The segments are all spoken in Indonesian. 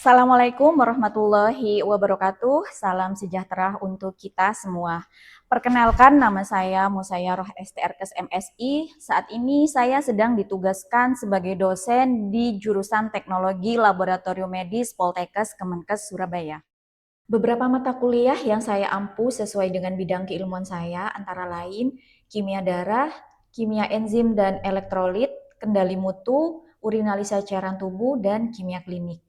Assalamualaikum warahmatullahi wabarakatuh. Salam sejahtera untuk kita semua. Perkenalkan, nama saya Musayyaroh STRKes MSI. Saat ini saya sedang ditugaskan sebagai dosen di jurusan Teknologi Laboratorium Medis Poltekkes Kemenkes Surabaya. Beberapa mata kuliah yang saya ampu sesuai dengan bidang keilmuan saya antara lain kimia darah, kimia enzim dan elektrolit, kendali mutu, urinalisa cairan tubuh, dan kimia klinik.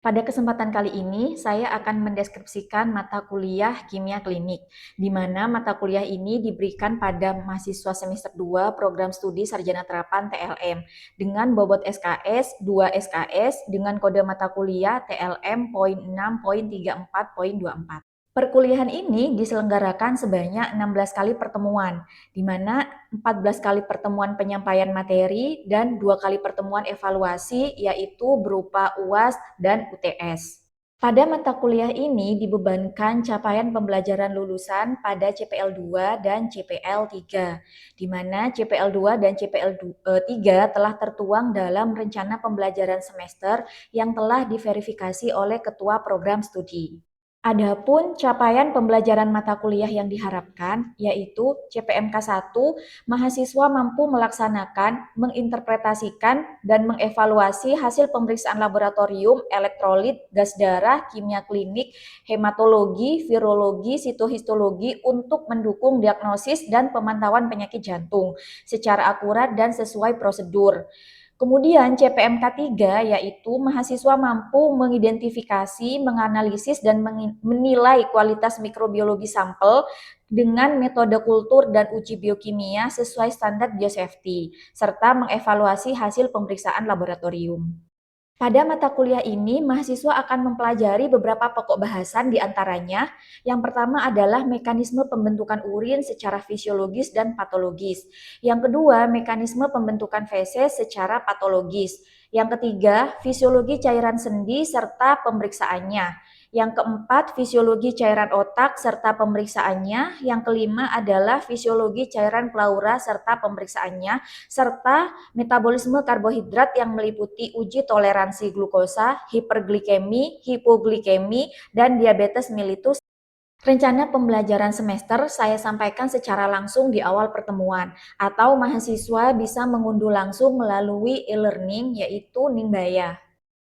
Pada kesempatan kali ini, saya akan mendeskripsikan mata kuliah kimia klinik, di mana mata kuliah ini diberikan pada mahasiswa semester 2 program studi sarjana terapan TLM dengan bobot SKS 2 SKS dengan kode mata kuliah TLM.6.34.24. Perkuliahan ini diselenggarakan sebanyak 16 kali pertemuan, di mana 14 kali pertemuan penyampaian materi dan 2 kali pertemuan evaluasi, yaitu berupa UAS dan UTS. Pada mata kuliah ini dibebankan capaian pembelajaran lulusan pada CPL 2 dan CPL 3, di mana CPL 2 dan CPL 3 telah tertuang dalam rencana pembelajaran semester yang telah diverifikasi oleh Ketua Program Studi. Adapun capaian pembelajaran mata kuliah yang diharapkan, yaitu CPMK 1, mahasiswa mampu melaksanakan, menginterpretasikan, dan mengevaluasi hasil pemeriksaan laboratorium, elektrolit, gas darah, kimia klinik, hematologi, virologi, sitohistologi untuk mendukung diagnosis dan pemantauan penyakit jantung secara akurat dan sesuai prosedur. Kemudian CPMK 3 yaitu mahasiswa mampu mengidentifikasi, menganalisis, dan menilai kualitas mikrobiologi sampel dengan metode kultur dan uji biokimia sesuai standar biosafety, serta mengevaluasi hasil pemeriksaan laboratorium. Pada mata kuliah ini, mahasiswa akan mempelajari beberapa pokok bahasan di antaranya. Yang pertama adalah mekanisme pembentukan urin secara fisiologis dan patologis. Yang kedua, mekanisme pembentukan feses secara patologis. Yang ketiga, fisiologi cairan sendi serta pemeriksaannya. Yang keempat, fisiologi cairan otak serta pemeriksaannya. Yang kelima adalah fisiologi cairan pleura serta pemeriksaannya, serta metabolisme karbohidrat yang meliputi uji toleransi glukosa, hiperglikemi, hipoglikemi, dan diabetes mellitus. Rencana pembelajaran semester saya sampaikan secara langsung di awal pertemuan, atau mahasiswa bisa mengunduh langsung melalui e-learning yaitu Ningbaya.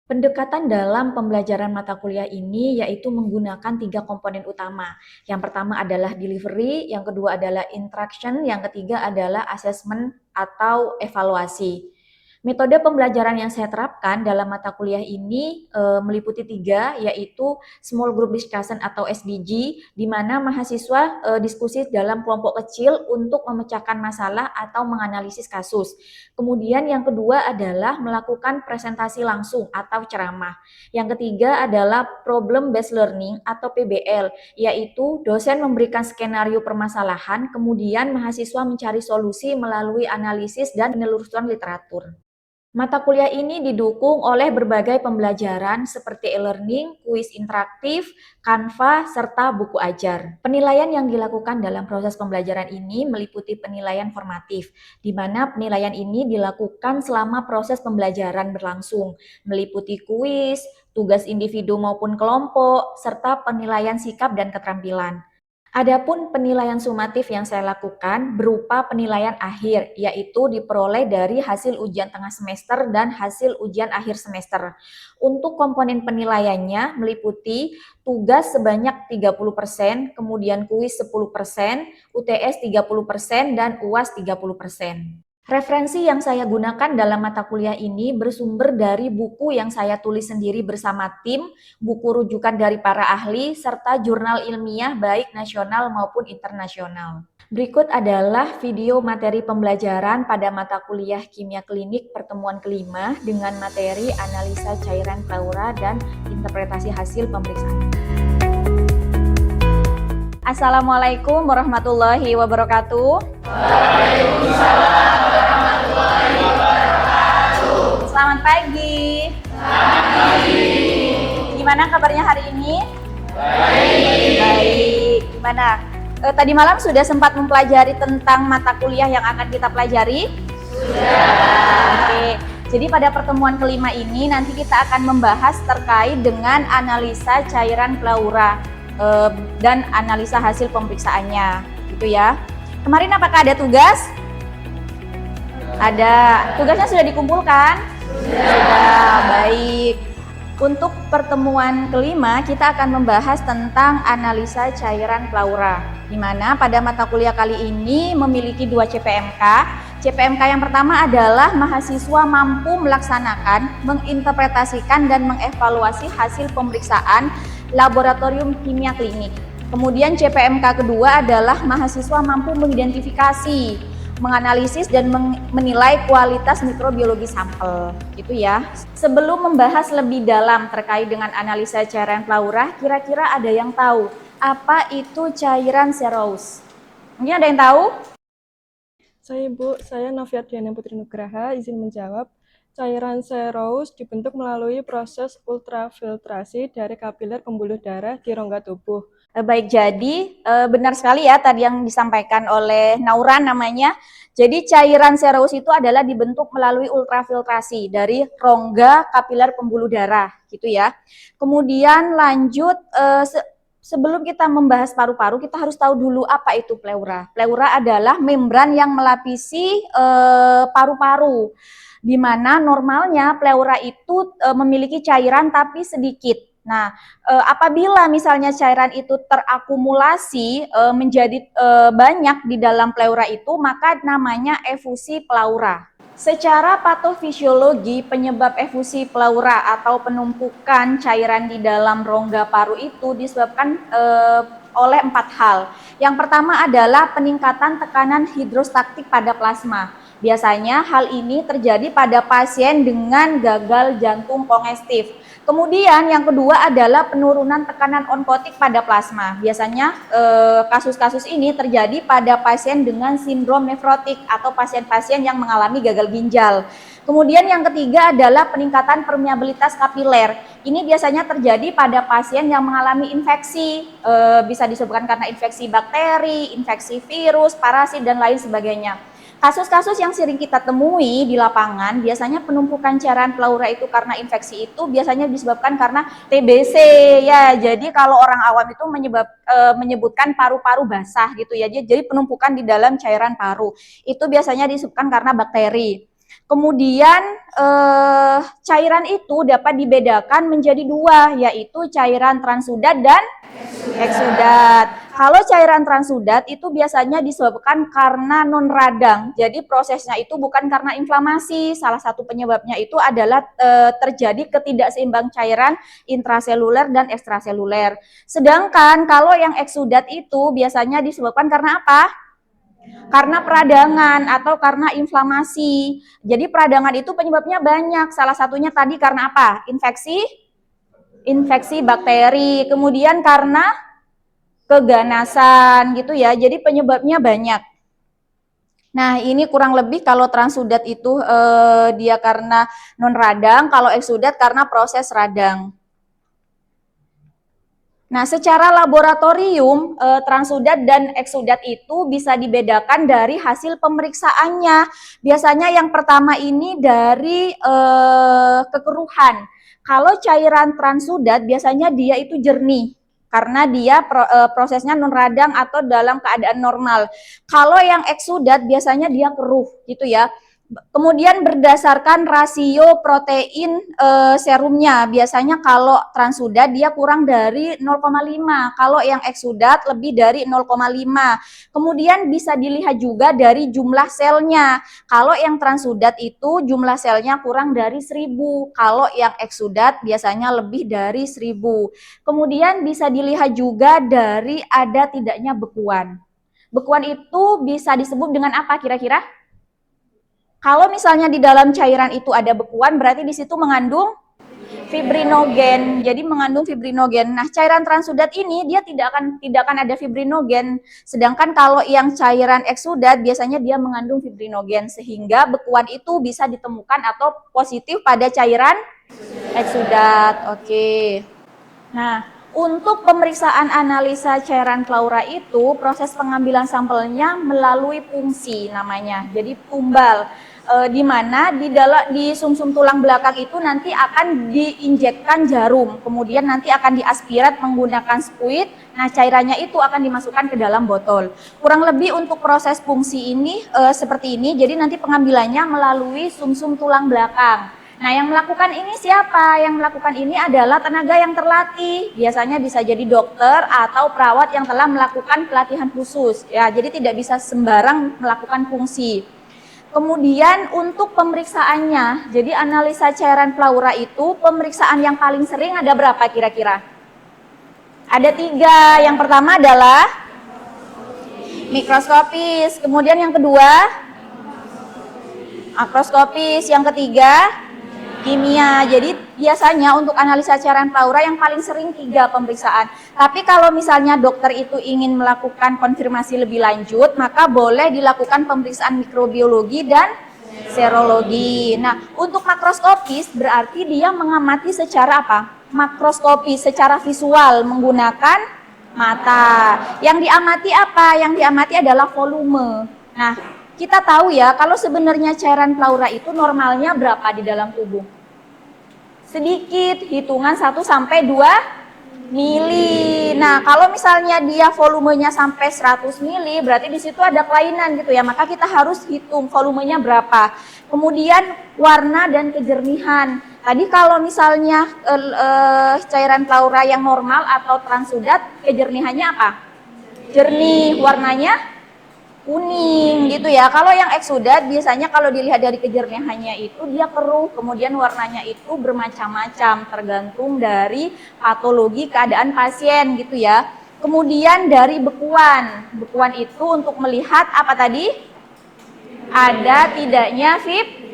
Pendekatan dalam pembelajaran mata kuliah ini yaitu menggunakan 3 komponen utama. Yang pertama adalah delivery, yang kedua adalah interaction, yang ketiga adalah assessment atau evaluasi. Metode pembelajaran yang saya terapkan dalam mata kuliah ini meliputi 3, yaitu small group discussion atau SGD, di mana mahasiswa diskusi dalam kelompok kecil untuk memecahkan masalah atau menganalisis kasus. Kemudian yang kedua adalah melakukan presentasi langsung atau ceramah. Yang ketiga adalah problem based learning atau PBL, yaitu dosen memberikan skenario permasalahan, kemudian mahasiswa mencari solusi melalui analisis dan penelusuran literatur. Mata kuliah ini didukung oleh berbagai pembelajaran seperti e-learning, kuis interaktif, Canva, serta buku ajar. Penilaian yang dilakukan dalam proses pembelajaran ini meliputi penilaian formatif, di mana penilaian ini dilakukan selama proses pembelajaran berlangsung, meliputi kuis, tugas individu maupun kelompok, serta penilaian sikap dan keterampilan. Adapun penilaian sumatif yang saya lakukan berupa penilaian akhir, yaitu diperoleh dari hasil ujian tengah semester dan hasil ujian akhir semester. Untuk komponen penilaiannya meliputi tugas sebanyak 30%, kemudian kuis 10%, UTS 30%, dan UAS 30%. Referensi yang saya gunakan dalam mata kuliah ini bersumber dari buku yang saya tulis sendiri bersama tim, buku rujukan dari para ahli, serta jurnal ilmiah baik nasional maupun internasional. Berikut adalah video materi pembelajaran pada mata kuliah kimia klinik pertemuan kelima dengan materi analisa cairan pleura dan interpretasi hasil pemeriksaan. Assalamualaikum warahmatullahi wabarakatuh. Waalaikumsalam warahmatullahi wabarakatuh. Selamat pagi. Selamat pagi. Gimana kabarnya hari ini? Baik. Baik. Gimana? Tadi malam sudah sempat mempelajari tentang mata kuliah yang akan kita pelajari? Sudah. Oke. Jadi pada pertemuan kelima ini nanti kita akan membahas terkait dengan analisa cairan pleura dan analisa hasil pemeriksaannya, gitu ya. Kemarin apakah ada tugas? Ada. Tugasnya sudah dikumpulkan? Sudah, baik. Untuk pertemuan kelima kita akan membahas tentang analisa cairan pleura, di mana pada mata kuliah kali ini memiliki 2 CPMK. CPMK yang pertama adalah mahasiswa mampu melaksanakan, menginterpretasikan dan mengevaluasi hasil pemeriksaan laboratorium kimia klinik. Kemudian CPMK kedua adalah mahasiswa mampu mengidentifikasi, menganalisis dan menilai kualitas mikrobiologi sampel, gitu ya. Sebelum membahas lebih dalam terkait dengan analisa cairan pleura, kira-kira ada yang tahu apa itu cairan serous? Mungkin ada yang tahu? Saya Noviardiana Putri Nugraha, izin menjawab. Cairan serous dibentuk melalui proses ultrafiltrasi dari kapiler pembuluh darah di rongga tubuh. Baik, jadi benar sekali ya tadi yang disampaikan oleh Naura namanya. Jadi cairan serous itu adalah dibentuk melalui ultrafiltrasi dari rongga kapiler pembuluh darah, gitu ya. Kemudian lanjut, sebelum kita membahas paru-paru, kita harus tahu dulu apa itu pleura. Pleura adalah membran yang melapisi paru-paru, di mana normalnya pleura itu memiliki cairan tapi sedikit. Nah, apabila misalnya cairan itu terakumulasi menjadi banyak di dalam pleura itu, maka namanya efusi pleura. Secara patofisiologi, penyebab efusi pleura atau penumpukan cairan di dalam rongga paru itu disebabkan oleh 4 hal. Yang pertama adalah peningkatan tekanan hidrostatik pada plasma. Biasanya hal ini terjadi pada pasien dengan gagal jantung kongestif. Kemudian yang kedua adalah penurunan tekanan onkotik pada plasma. Biasanya kasus-kasus ini terjadi pada pasien dengan sindrom nefrotik atau pasien-pasien yang mengalami gagal ginjal. Kemudian yang ketiga adalah peningkatan permeabilitas kapiler. Ini biasanya terjadi pada pasien yang mengalami infeksi, bisa disebabkan karena infeksi bakteri, infeksi virus, parasit, dan lain sebagainya. Kasus-kasus yang sering kita temui di lapangan, biasanya penumpukan cairan pleura itu karena infeksi itu biasanya disebabkan karena TBC ya. Jadi kalau orang awam itu menyebutkan paru-paru basah gitu ya. Jadi penumpukan di dalam cairan paru itu biasanya disebabkan karena bakteri. Kemudian cairan itu dapat dibedakan menjadi 2, yaitu cairan transudat dan eksudat. Kalau cairan transudat itu biasanya disebabkan karena non-radang. Jadi prosesnya itu bukan karena inflamasi. Salah satu penyebabnya itu adalah terjadi ketidakseimbang cairan intraseluler dan ekstraseluler. Sedangkan kalau yang eksudat itu biasanya disebabkan karena apa? Karena peradangan atau karena inflamasi. Jadi peradangan itu penyebabnya banyak. Salah satunya tadi karena apa? Infeksi bakteri. Kemudian karena keganasan gitu ya. Jadi penyebabnya banyak. Nah, ini kurang lebih kalau transudat itu dia karena non radang, kalau eksudat karena proses radang. Nah, secara laboratorium transudat dan eksudat itu bisa dibedakan dari hasil pemeriksaannya. Biasanya yang pertama ini dari kekeruhan. Kalau cairan transudat biasanya dia itu jernih karena dia prosesnya non radang atau dalam keadaan normal. Kalau yang eksudat biasanya dia keruh gitu ya. Kemudian berdasarkan rasio protein serumnya, biasanya kalau transudat dia kurang dari 0,5, kalau yang eksudat lebih dari 0,5. Kemudian bisa dilihat juga dari jumlah selnya. Kalau yang transudat itu jumlah selnya kurang dari 1000, kalau yang eksudat biasanya lebih dari 1000. Kemudian bisa dilihat juga dari ada tidaknya bekuan. Bekuan itu bisa disebut dengan apa kira-kira? Kalau misalnya di dalam cairan itu ada bekuan, berarti di situ mengandung fibrinogen. Jadi mengandung fibrinogen. Nah, cairan transudat ini dia tidak akan ada fibrinogen. Sedangkan kalau yang cairan eksudat biasanya dia mengandung fibrinogen sehingga bekuan itu bisa ditemukan atau positif pada cairan eksudat. Oke. Nah, untuk pemeriksaan analisa cairan pleura itu proses pengambilan sampelnya melalui punksi namanya. Jadi tumbal. di mana di sumsum tulang belakang itu nanti akan diinjekkan jarum, kemudian nanti akan diaspirat menggunakan spuit. Nah, cairannya itu akan dimasukkan ke dalam botol. Kurang lebih untuk proses fungsi ini seperti ini. Jadi nanti pengambilannya melalui sumsum tulang belakang. Nah, yang melakukan ini siapa? Yang melakukan ini adalah tenaga yang terlatih. Biasanya bisa jadi dokter atau perawat yang telah melakukan pelatihan khusus. Ya, jadi tidak bisa sembarang melakukan fungsi. Kemudian untuk pemeriksaannya, jadi analisa cairan pleura itu pemeriksaan yang paling sering ada berapa kira-kira? Ada 3. Yang pertama adalah mikroskopis, kemudian yang kedua makroskopis, yang ketiga kimia. Jadi biasanya untuk analisa cairan pleura yang paling sering 3 pemeriksaan. Tapi kalau misalnya dokter itu ingin melakukan konfirmasi lebih lanjut, maka boleh dilakukan pemeriksaan mikrobiologi dan serologi. Nah, untuk makroskopis berarti dia mengamati secara apa? Makroskopis, secara visual menggunakan mata. Yang diamati apa? Yang diamati adalah volume. Nah, kita tahu ya kalau sebenarnya cairan pleura itu normalnya berapa di dalam tubuh? Sedikit, hitungan 1 sampai 2 mili. Nah, kalau misalnya dia volumenya sampai 100 mili, berarti di situ ada kelainan gitu ya. Maka kita harus hitung volumenya berapa. Kemudian warna dan kejernihan. Tadi kalau misalnya cairan pleura yang normal atau transudat, kejernihannya apa? Jernih, warnanya kuning gitu ya. Kalau yang eksudat biasanya kalau dilihat dari kejernihannya itu dia keruh, kemudian warnanya itu bermacam-macam tergantung dari patologi keadaan pasien gitu ya. Kemudian dari bekuan. Bekuan itu untuk melihat apa tadi? Ada tidaknya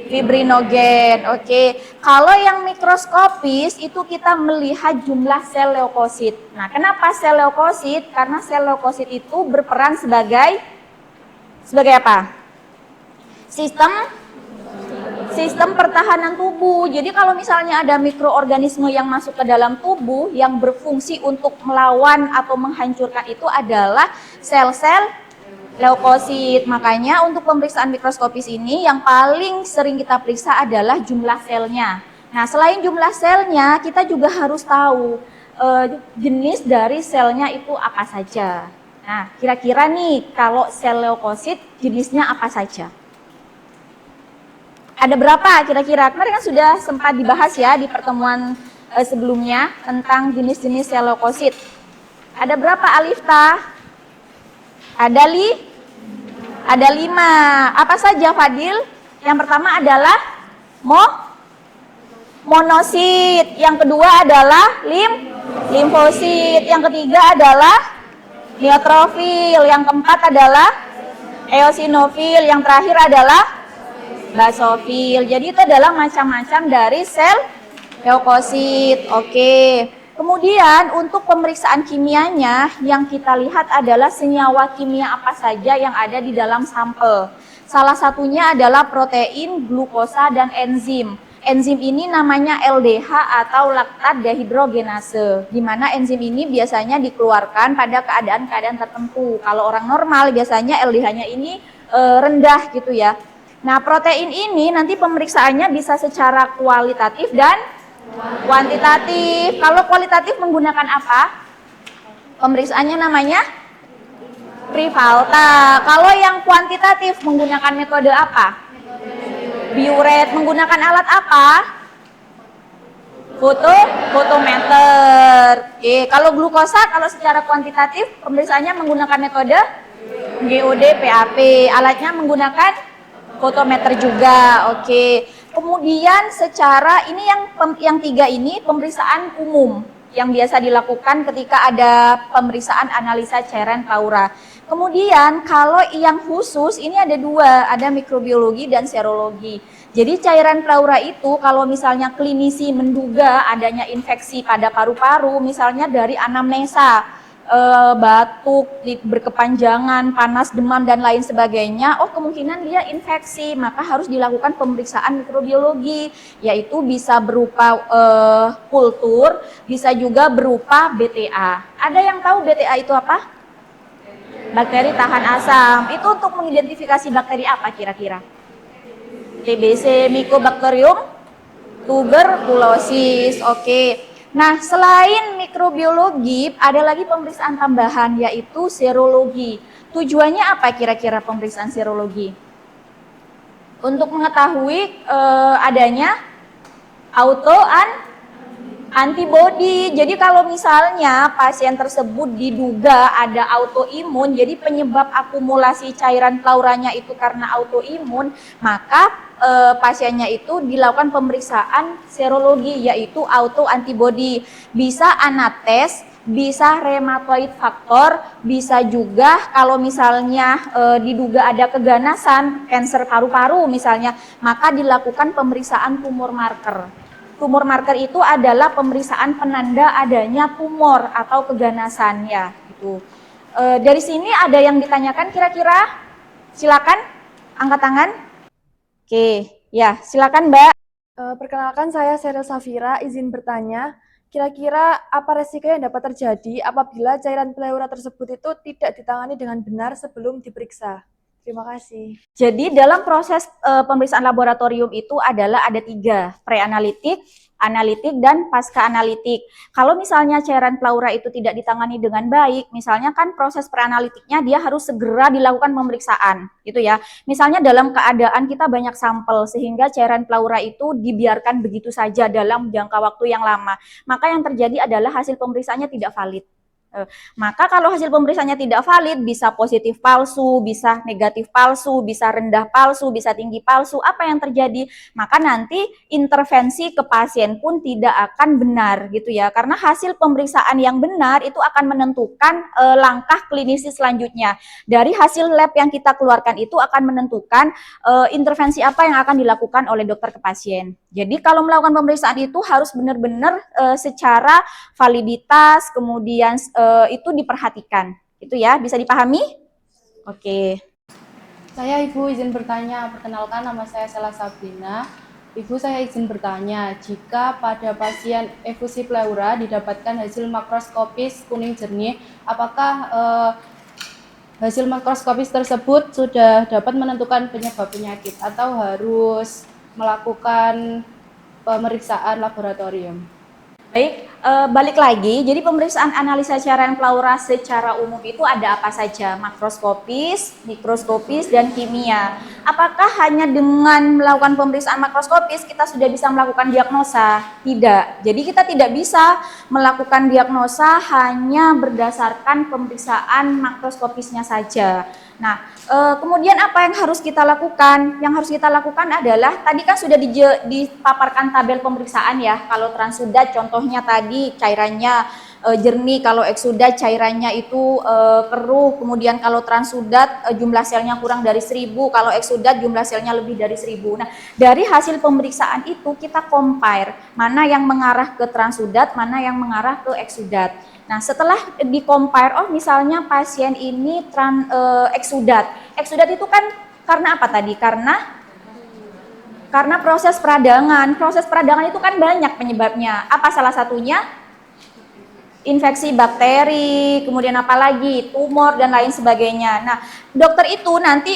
fibrinogen. Oke. Kalau yang mikroskopis itu kita melihat jumlah sel leukosit. Nah, kenapa sel leukosit? Karena sel leukosit itu berperan sebagai apa? Sistem pertahanan tubuh. Jadi kalau misalnya ada mikroorganisme yang masuk ke dalam tubuh yang berfungsi untuk melawan atau menghancurkan itu adalah sel-sel leukosit. Makanya untuk pemeriksaan mikroskopis ini yang paling sering kita periksa adalah jumlah selnya. Nah, selain jumlah selnya, kita juga harus tahu jenis dari selnya itu apa saja. Nah, kira-kira nih kalau sel leukosit jenisnya apa saja? Ada berapa kira-kira? Kemarin kan sudah sempat dibahas ya di pertemuan sebelumnya tentang jenis-jenis sel leukosit. Ada berapa, Alifta? Ada 5. Apa saja, Fadil? Yang pertama adalah monosit. Yang kedua adalah limfosit. Yang ketiga adalah neutrofil, yang keempat adalah eosinofil, yang terakhir adalah basofil. Jadi itu adalah macam-macam dari sel leukosit. Oke. Kemudian untuk pemeriksaan kimianya yang kita lihat adalah senyawa kimia apa saja yang ada di dalam sampel. Salah satunya adalah protein, glukosa, dan enzim. Enzim ini namanya LDH atau laktat dehidrogenase, di mana enzim ini biasanya dikeluarkan pada keadaan-keadaan tertentu. Kalau orang normal biasanya LDH-nya ini rendah gitu ya. Nah, protein ini nanti pemeriksaannya bisa secara kualitatif dan kuantitatif. Kalau kualitatif menggunakan apa? Pemeriksaannya namanya Privalta. Kalau yang kuantitatif menggunakan metode apa? Biuret. Menggunakan alat apa? Fotometer. Oke, kalau glukosa kalau secara kuantitatif pemeriksaannya menggunakan metode GOD PAP. Alatnya menggunakan fotometer juga. Oke. Kemudian secara ini yang 3 ini pemeriksaan umum yang biasa dilakukan ketika ada pemeriksaan analisa cairan pleura. Kemudian kalau yang khusus ini ada 2, ada mikrobiologi dan serologi. Jadi cairan pleura itu kalau misalnya klinisi menduga adanya infeksi pada paru-paru, misalnya dari anamnesa, batuk, berkepanjangan, panas, demam, dan lain sebagainya, kemungkinan dia infeksi, maka harus dilakukan pemeriksaan mikrobiologi, yaitu bisa berupa kultur, bisa juga berupa BTA. Ada yang tahu BTA itu apa? Bakteri tahan asam. Itu untuk mengidentifikasi bakteri apa kira-kira? TBC, Mycobacterium tuberculosis. Oke. Nah, selain mikrobiologi, ada lagi pemeriksaan tambahan yaitu serologi. Tujuannya apa kira-kira pemeriksaan serologi? Untuk mengetahui adanya antibody. Jadi kalau misalnya pasien tersebut diduga ada autoimun, jadi penyebab akumulasi cairan pleuranya itu karena autoimun, maka pasiennya itu dilakukan pemeriksaan serologi yaitu autoantibody. Bisa anatest, bisa rheumatoid factor, bisa juga kalau misalnya diduga ada keganasan, kanker paru-paru misalnya, maka dilakukan pemeriksaan tumor marker. Tumor marker itu adalah pemeriksaan penanda adanya tumor atau keganasan ya gitu. Dari sini ada yang ditanyakan kira-kira? Silakan angkat tangan. Oke, ya silakan Mbak. Perkenalkan saya Sheryl Safira, izin bertanya, kira-kira apa resiko yang dapat terjadi apabila cairan pleura tersebut itu tidak ditangani dengan benar sebelum diperiksa? Terima kasih. Jadi dalam proses pemeriksaan laboratorium itu adalah ada 3, preanalitik, analitik, dan pasca analitik. Kalau misalnya cairan pleura itu tidak ditangani dengan baik, misalnya kan proses preanalitiknya dia harus segera dilakukan pemeriksaan, gitu ya. Misalnya dalam keadaan kita banyak sampel sehingga cairan pleura itu dibiarkan begitu saja dalam jangka waktu yang lama, maka yang terjadi adalah hasil pemeriksaannya tidak valid. Maka kalau hasil pemeriksaannya tidak valid, bisa positif palsu, bisa negatif palsu, bisa rendah palsu, bisa tinggi palsu, apa yang terjadi? Maka nanti intervensi ke pasien pun tidak akan benar gitu ya, karena hasil pemeriksaan yang benar itu akan menentukan langkah klinisi selanjutnya. Dari hasil lab yang kita keluarkan itu akan menentukan intervensi apa yang akan dilakukan oleh dokter ke pasien. Jadi kalau melakukan pemeriksaan itu harus benar-benar secara validitas, kemudian itu diperhatikan. Itu ya, bisa dipahami? Oke. Saya Ibu izin bertanya, perkenalkan nama saya Sela Sabrina. Ibu saya izin bertanya, jika pada pasien efusi pleura didapatkan hasil makroskopis kuning jernih, apakah hasil makroskopis tersebut sudah dapat menentukan penyebab penyakit atau harus melakukan pemeriksaan laboratorium? Baik, balik lagi. Jadi pemeriksaan analisa cairan pleura secara umum itu ada apa saja? Makroskopis, mikroskopis, dan kimia. Apakah hanya dengan melakukan pemeriksaan makroskopis kita sudah bisa melakukan diagnosa? Tidak. Jadi kita tidak bisa melakukan diagnosa hanya berdasarkan pemeriksaan makroskopisnya saja. Nah, kemudian apa yang harus kita lakukan? Yang harus kita lakukan adalah, tadi kan sudah dipaparkan tabel pemeriksaan ya. Kalau Transudat contohnya tadi cairannya jernih, kalau Exsudat cairannya itu keruh, kemudian kalau Transudat jumlah selnya kurang dari 1000, kalau Exsudat jumlah selnya lebih dari 1000. Nah, dari hasil pemeriksaan itu kita compare mana yang mengarah ke Transudat, mana yang mengarah ke Exsudat. Nah, setelah di-compare, oh misalnya pasien ini Exsudat. Exsudat itu kan karena apa tadi? Karena proses peradangan. Proses peradangan itu kan banyak penyebabnya. Apa salah satunya? Infeksi bakteri, kemudian apa lagi? Tumor dan lain sebagainya. Nah, dokter itu nanti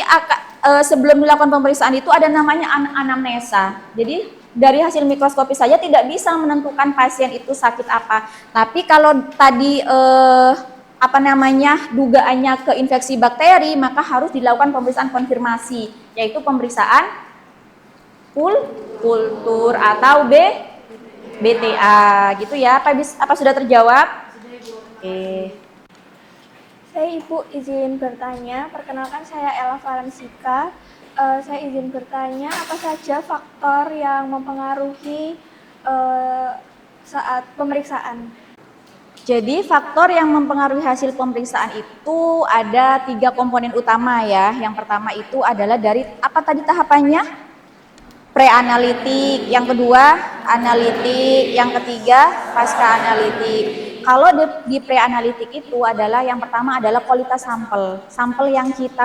sebelum dilakukan pemeriksaan itu ada namanya anamnesa. Jadi dari hasil mikroskopi saja tidak bisa menentukan pasien itu sakit apa. Tapi kalau tadi dugaannya ke infeksi bakteri, maka harus dilakukan pemeriksaan konfirmasi, yaitu pemeriksaan kultur atau BTA gitu ya. Apa sudah terjawab? Oke. Saya Ibu izin bertanya, perkenalkan saya Ella Faransika. Saya izin bertanya, apa saja faktor yang mempengaruhi saat pemeriksaan? Jadi faktor yang mempengaruhi hasil pemeriksaan itu ada 3 komponen utama ya. Yang pertama itu adalah dari apa tadi tahapannya? Preanalitik, yang kedua analitik, yang ketiga pasca analitik. Kalau di preanalitik itu adalah yang pertama adalah kualitas sampel. Sampel yang kita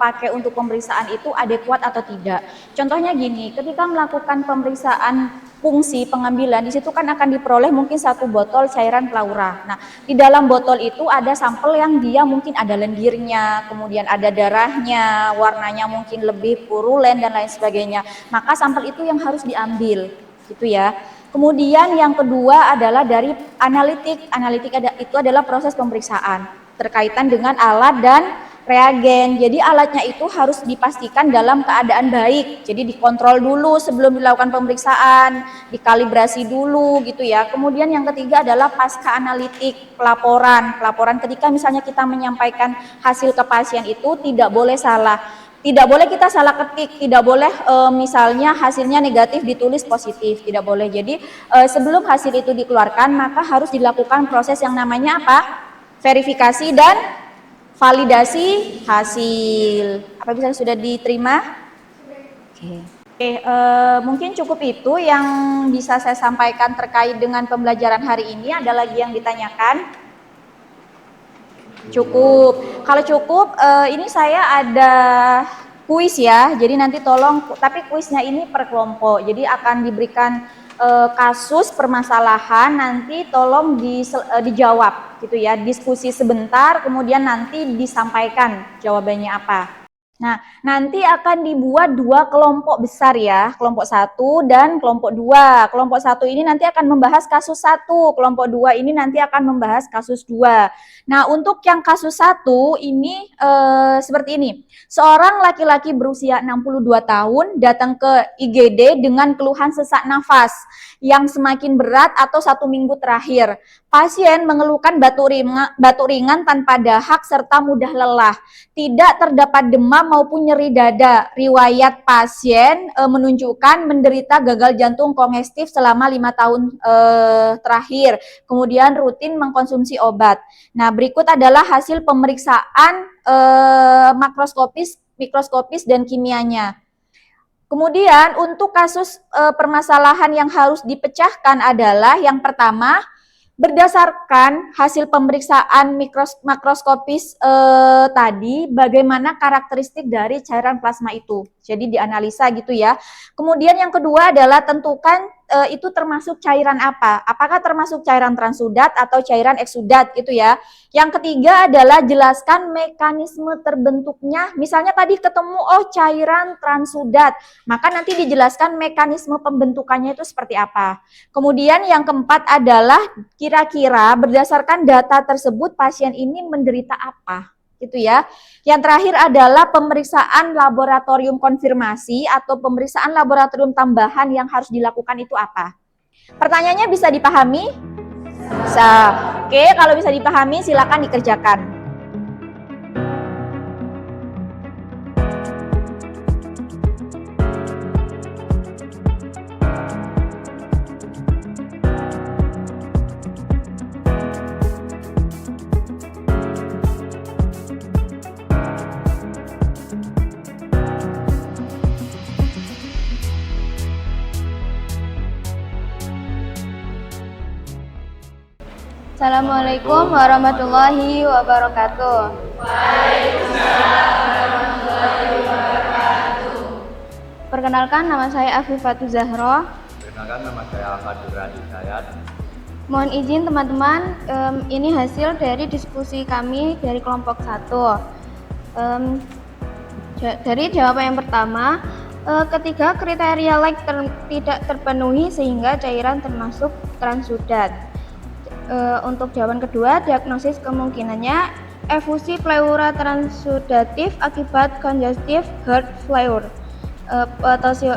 pakai untuk pemeriksaan itu adekuat atau tidak. Contohnya gini, ketika melakukan pemeriksaan fungsi pengambilan, di situ kan akan diperoleh mungkin 1 botol cairan pleura. Nah, di dalam botol itu ada sampel yang dia mungkin ada lendirnya, kemudian ada darahnya, warnanya mungkin lebih purulen dan lain sebagainya. Maka sampel itu yang harus diambil, gitu ya. Kemudian yang kedua adalah dari analitik. Analitik itu adalah proses pemeriksaan terkaitan dengan alat dan reagen. Jadi alatnya itu harus dipastikan dalam keadaan baik. Jadi dikontrol dulu sebelum dilakukan pemeriksaan, dikalibrasi dulu gitu ya. Kemudian yang ketiga adalah pasca analitik, pelaporan. Pelaporan ketika misalnya kita menyampaikan hasil ke pasien itu tidak boleh salah. Tidak boleh kita salah ketik, tidak boleh misalnya hasilnya negatif ditulis positif, tidak boleh. Jadi sebelum hasil itu dikeluarkan maka harus dilakukan proses yang namanya apa? Verifikasi dan validasi hasil. Apa bisa sudah diterima? Oke, mungkin cukup itu yang bisa saya sampaikan terkait dengan pembelajaran hari ini. Ada lagi yang ditanyakan? Cukup. Kalau cukup, ini saya ada kuis ya. Jadi nanti tolong, tapi kuisnya ini per kelompok. Jadi akan diberikan kasus permasalahan, nanti tolong dijawab gitu ya, diskusi sebentar, kemudian nanti disampaikan jawabannya apa. Nah, nanti akan dibuat 2 kelompok besar ya, kelompok 1 dan kelompok 2. Kelompok 1 ini nanti akan membahas kasus 1, kelompok 2 ini nanti akan membahas kasus 2. Nah, untuk yang kasus 1 ini seperti ini. Seorang laki-laki berusia 62 tahun datang ke IGD dengan keluhan sesak nafas yang semakin berat atau 1 minggu terakhir. Pasien mengeluhkan batuk ringan tanpa dahak serta mudah lelah. Tidak terdapat demam maupun nyeri dada. Riwayat pasien menunjukkan menderita gagal jantung kongestif selama 5 tahun terakhir. Kemudian rutin mengkonsumsi obat. Nah, berikut adalah hasil pemeriksaan makroskopis, mikroskopis, dan kimianya. Kemudian untuk kasus permasalahan yang harus dipecahkan adalah yang pertama, berdasarkan hasil pemeriksaan makroskopis tadi, bagaimana karakteristik dari cairan plasma itu. Jadi dianalisa gitu ya. Kemudian yang kedua adalah tentukan itu termasuk cairan apa. Apakah termasuk cairan transudat atau cairan eksudat gitu ya. Yang ketiga adalah jelaskan mekanisme terbentuknya. Misalnya tadi ketemu cairan transudat, maka nanti dijelaskan mekanisme pembentukannya itu seperti apa. Kemudian yang keempat adalah kira-kira berdasarkan data tersebut pasien ini menderita apa, gitu ya. Yang terakhir adalah pemeriksaan laboratorium konfirmasi atau pemeriksaan laboratorium tambahan yang harus dilakukan itu apa. Pertanyaannya bisa dipahami? Bisa. Oke, kalau bisa dipahami silakan dikerjakan. Assalamualaikum warahmatullahi wabarakatuh. Perkenalkan, nama saya Afifatu Zahro. Perkenalkan, nama saya Fadur Adi Hidayat. Mohon izin teman-teman, ini hasil dari diskusi kami dari kelompok 1. Dari jawaban yang pertama, ketiga kriteria like tidak terpenuhi sehingga cairan termasuk transudat. Untuk jawaban kedua, diagnosis kemungkinannya efusi pleura transudatif akibat congestive heart failure.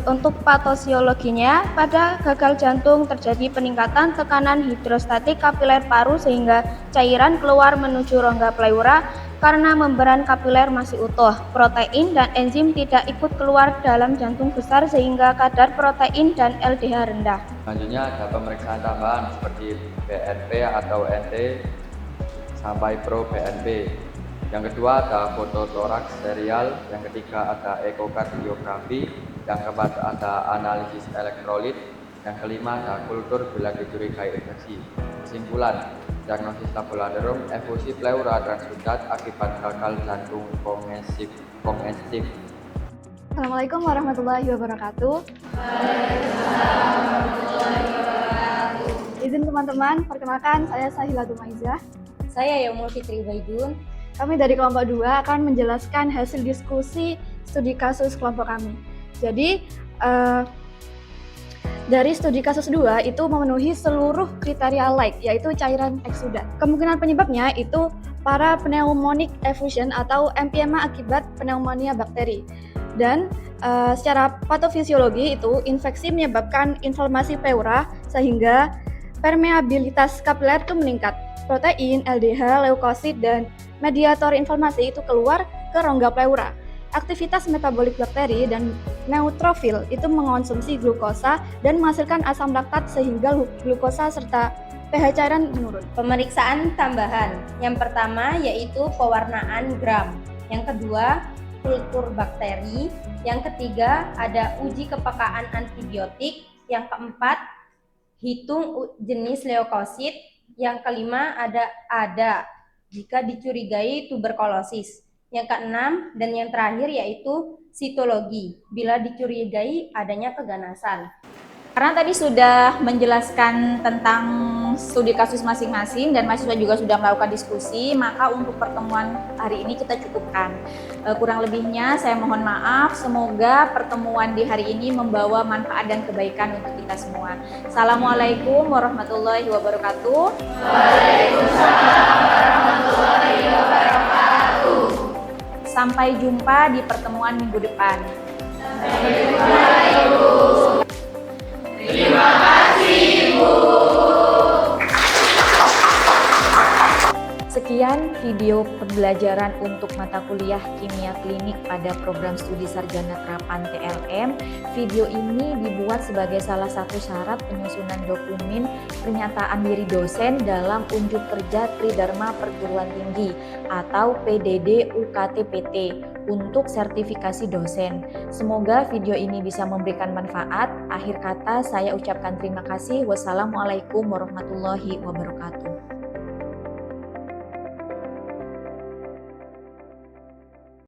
Untuk patosiologinya, pada gagal jantung terjadi peningkatan tekanan hidrostatik kapiler paru sehingga cairan keluar menuju rongga pleura karena membran kapiler masih utuh. Protein dan enzim tidak ikut keluar dalam jantung besar sehingga kadar protein dan LDH rendah. Selanjutnya ada pemeriksaan tambahan seperti BNP atau NT sampai pro BNP. Yang kedua ada foto toraks serial, yang ketiga ada ekokardiografi, yang keempat ada analisis elektrolit, yang kelima ada kultur bila dicurigai infeksi. Kesimpulan, diagnosis laboratorium efusi pleura transudat akibat gagal jantung kongestif. Assalamualaikum warahmatullahi wabarakatuh. Waalaikumsalam. izin teman-teman, perkenalkan saya Sahila Tumaizah. Saya Yomul Fitri Baidun. Kami dari kelompok 2 akan menjelaskan hasil diskusi studi kasus kelompok kami. Jadi, dari studi kasus 2 itu memenuhi seluruh kriteria like, yaitu cairan eksudat. Kemungkinan penyebabnya itu para pneumonic effusion atau emphysema akibat pneumonia bakteri. Dan secara patofisiologi itu infeksi menyebabkan inflamasi pleura sehingga permeabilitas kapiler itu meningkat. Protein, LDH, leukosit, dan mediator inflamasi itu keluar ke rongga pleura. Aktivitas metabolik bakteri dan neutrofil itu mengonsumsi glukosa dan menghasilkan asam laktat sehingga glukosa serta pH cairan menurun. Pemeriksaan tambahan. Yang pertama yaitu pewarnaan gram. Yang kedua, kultur bakteri. Yang ketiga, ada uji kepekaan antibiotik. Yang keempat, hitung jenis leukosit. Yang kelima, ada jika dicurigai tuberkulosis. Yang keenam dan yang terakhir yaitu sitologi, bila dicurigai adanya keganasan. Karena tadi sudah menjelaskan tentang studi kasus masing-masing dan mahasiswa juga sudah melakukan diskusi, maka untuk pertemuan hari ini kita cukupkan. Kurang lebihnya saya mohon maaf, semoga pertemuan di hari ini membawa manfaat dan kebaikan untuk kita semua. Assalamualaikum warahmatullahi wabarakatuh. Waalaikumsalam warahmatullahi wabarakatuh. Sampai jumpa di pertemuan minggu depan. Sampai jumpa, Ibu. Terima kasih, Bu. Sekian video pembelajaran untuk mata kuliah Kimia Klinik pada program studi Sarjana Terapan TLM. Video ini dibuat sebagai salah satu syarat penyusunan dokumen pernyataan diri dosen dalam unjuk kerja Tridharma Perguruan Tinggi atau PDD UKT-PT untuk sertifikasi dosen. Semoga video ini bisa memberikan manfaat. Akhir kata saya ucapkan terima kasih. Wassalamualaikum warahmatullahi wabarakatuh.